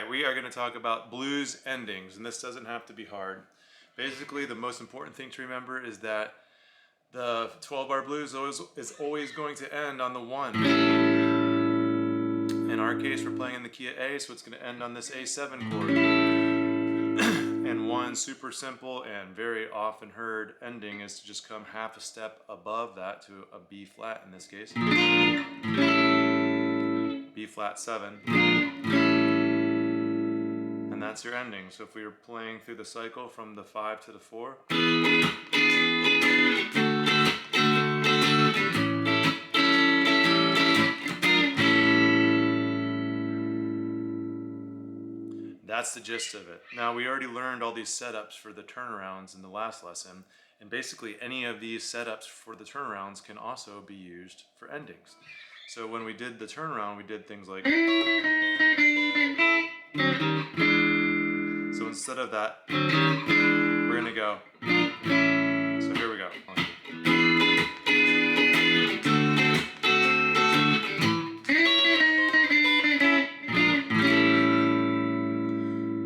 right, we are going to talk about blues endings, and this doesn't have to be hard. Basically, the most important thing to remember is that the 12-bar blues is always going to end on the 1. In our case, we're playing in the key of A, so it's going to end on this A7 chord. And one super simple and very often heard ending is to just come half a step above that to a B flat in this case. B flat 7. And that's your ending. So if we were playing through the cycle from the 5 to the 4, that's the gist of it. Now, we already learned all these setups for the turnarounds in the last lesson, and basically any of these setups for the turnarounds can also be used for endings. So when we did the turnaround, we did things like... So instead of that, we're going to go... So here we go.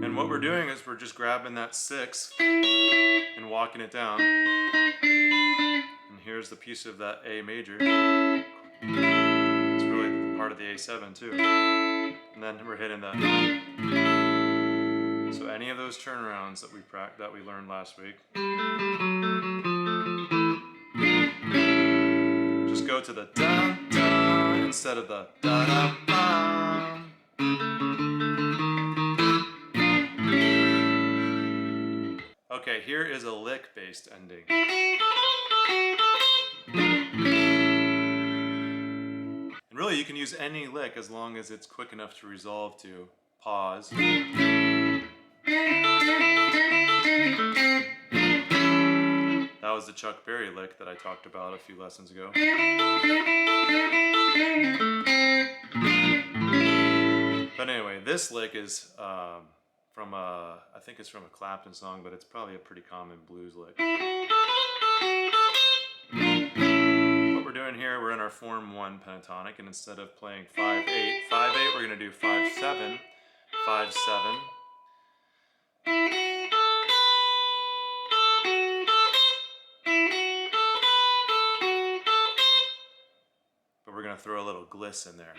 And what we're doing is we're just grabbing that 6 and walking it down. And here's the piece of that A major. It's really part of the A7 too. And then we're hitting that. So any of those turnarounds that we learned last week, just go to the da da instead of the da da da. Okay, here is a lick-based ending. And really, you can use any lick as long as it's quick enough to resolve to pause. That was the Chuck Berry lick that I talked about a few lessons ago. But anyway, this lick is from I think it's from a Clapton song, but it's probably a pretty common blues lick. What we're doing here, we're in our form 1 pentatonic, and instead of playing 5-8, 5-8, we're going to do 5-7, 5-7. But we're going to throw a little gliss in there.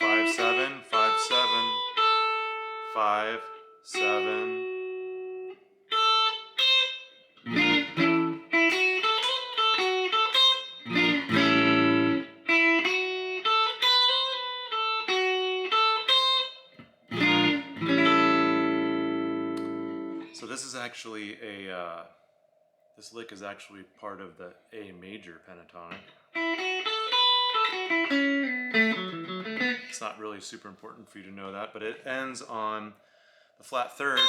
5-7, 5-7, 5-7. So this is actually this lick is actually part of the A major pentatonic. It's not really super important for you to know that, but it ends on the flat 3rd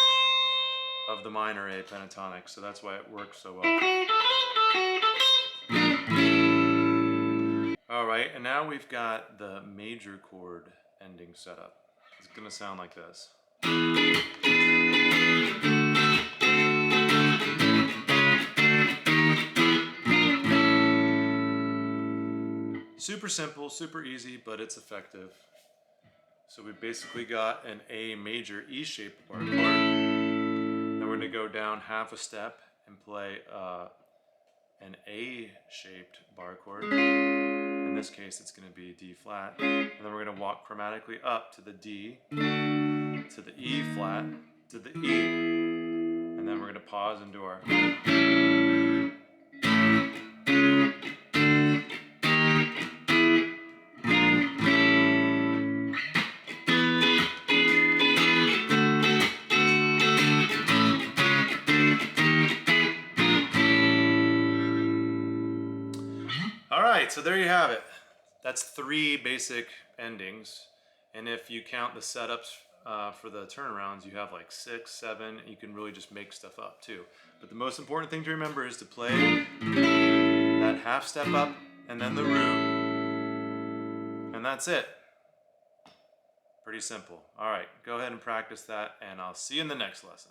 of the minor A pentatonic, so that's why it works so well. Alright, and now we've got the major chord ending setup. It's going to sound like this. Super simple, super easy, but it's effective. So we basically got an A major E-shaped bar chord. Then we're going to go down half a step and play an A-shaped bar chord. In this case, it's going to be D flat. And then we're going to walk chromatically up to the D, to the E flat, to the E. And then we're going to pause and do our... Alright, so there you have it. That's 3 basic endings. And if you count the setups for the turnarounds, you have like 6, 7. You can really just make stuff up too. But the most important thing to remember is to play that half step up and then the root. And that's it. Pretty simple. Alright, go ahead and practice that, and I'll see you in the next lesson.